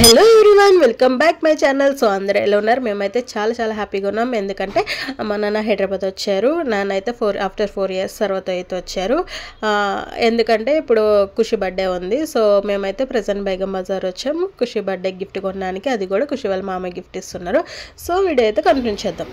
Hello everyone, welcome back my channel. So అందరూ ఎలా ఉన్నారు? మేమైతే చాలా హ్యాపీగా ఉన్నాం. ఎందుకంటే మా నాన్న హైదరాబాద్ వచ్చారు. నాన్న అయితే ఆఫ్టర్ 4 years తర్వాత అయితే వచ్చారు. ఎందుకంటే ఇప్పుడు ఖుషి బర్త్డే ఉంది. సో మేమైతే ప్రజెంట్ బేగం బజార్ వచ్చాం ఖుషి బర్త్డే గిఫ్ట్ కొనడానికి. అది కూడా ఖుషి వాళ్ళ మామ గిఫ్ట్ ఇస్తున్నారు. సో వీడియో అయితే కంటిన్యూ చేద్దాం.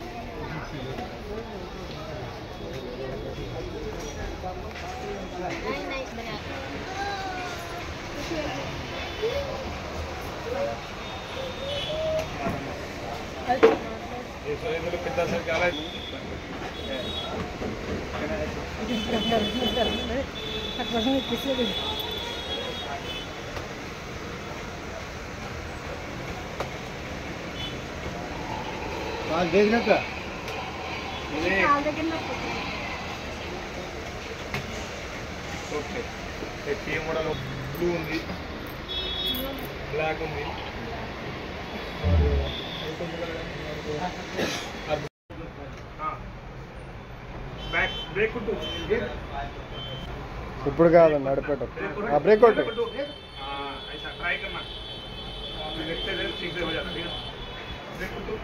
देखना का ఓకే ఈ మోడల్ బ్లూ ఉంది, బ్లాక్ ఉంది. ఇప్పుడు కాదండి నడిపేట బ్రేక్ అవుట్ ट्राई करना देखते हैं ठीक से हो जाता है. ब्रेक टू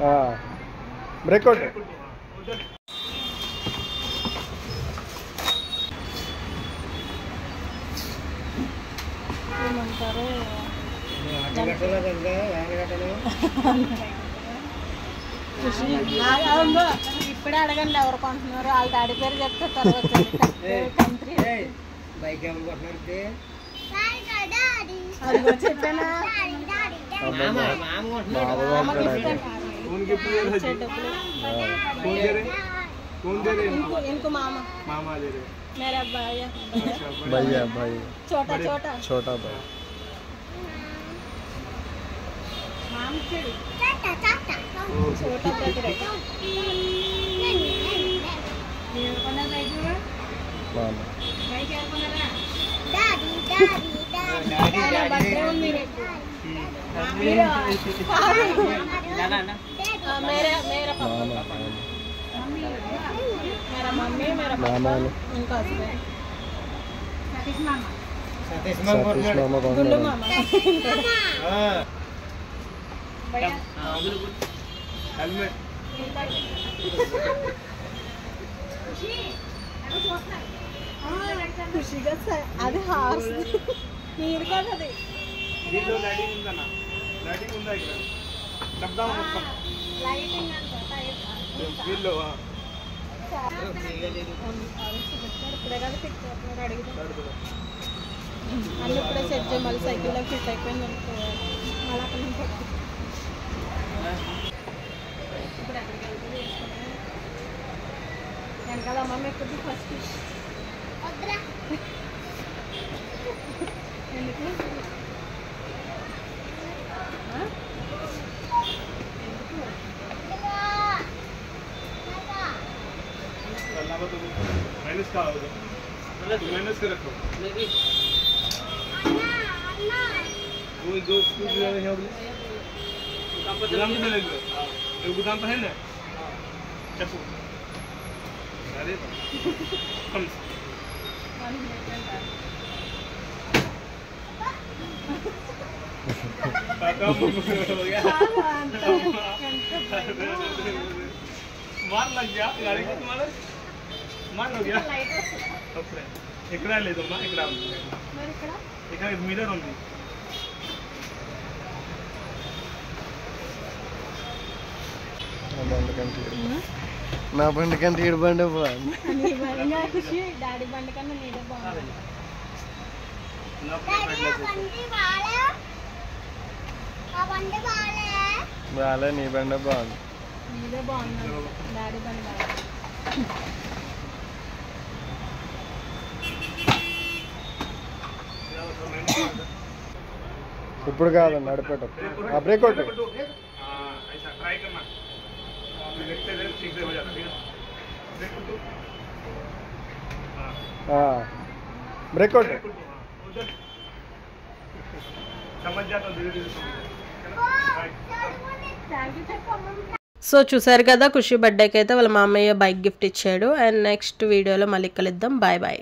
हां ब्रेक आउट ఏమంటారు ఇప్పుడే అడగండి ఎవరు కొంటున్నారు. వాళ్ళ డాడీ పేరు చెప్తే తర్వాత కంట్రీ బైక్ చెప్పానా इनको मामा दे रहे मेरा भैया भाई छोटा छोटा भाई छोटा ब्रदर मेरा मेरा मम्मी मेरा पापा उनका हस्बैंड सतीश मामा गुल्लू मामा भैया हेलमेट खुशिగా అది హార్స్ నీరు కాదది దీంట్లో లైటింగ్ ఉందన్న లైటింగ్ ఉందా ఇక్కడ చెప్దాం మొత్తం లైటింగ్ అంట వీళ్ళు ఇప్పుడే కదా ఫిట్ అడుగుతాం అన్నీ ఇప్పుడే సెట్ చేయి. మళ్ళీ సైకిల్లో ఫిట్ అయిపోయింది అనుకో మళ్ళీ అక్కడ నుంచి ఇప్పుడు ఎక్కడికి వెళ్తుంది వెనకాల అమ్మమ్మ ఎక్కడికి ఫస్ట్ ఎందుకు माइनस का होगा माइनस के रखो वो दो स्कूल जो है यहाँ गोदाम पे ले लो ये गोदाम पे है ना चप्पू अरे कम मार लग गया गाड़ी को तुम्हारा मार हो गया ఇక్కడ లేదమ్మా ఇక్కడ ఇక్కడ మిర్రర్ ఉంది. నా బండి కంటే ఈడు బండి బాగుంది. డాడీ బండి కన్నా నీదే బాగుంది. బాలే నీ బండి బాగుంది. నీదే బాగుంది డాడీ బండి బాగుంది. ఇప్పుడు కాదండి నడిపేట బ్రేక్ అవుట్ ट्राई करना देखते हैं ठीक से हो जाता है. ब्रेक टू ब्रेक आउट समझ जाता धीरे-धीरे సో చూసారు కదా ఖుషి బర్త్డేకి అయితే వాళ్ళ మామయ్య బైక్ గిఫ్ట్ ఇచ్చాడు. అండ్ నెక్స్ట్ వీడియోలో మళ్ళీ కలుద్దాం. Bye bye.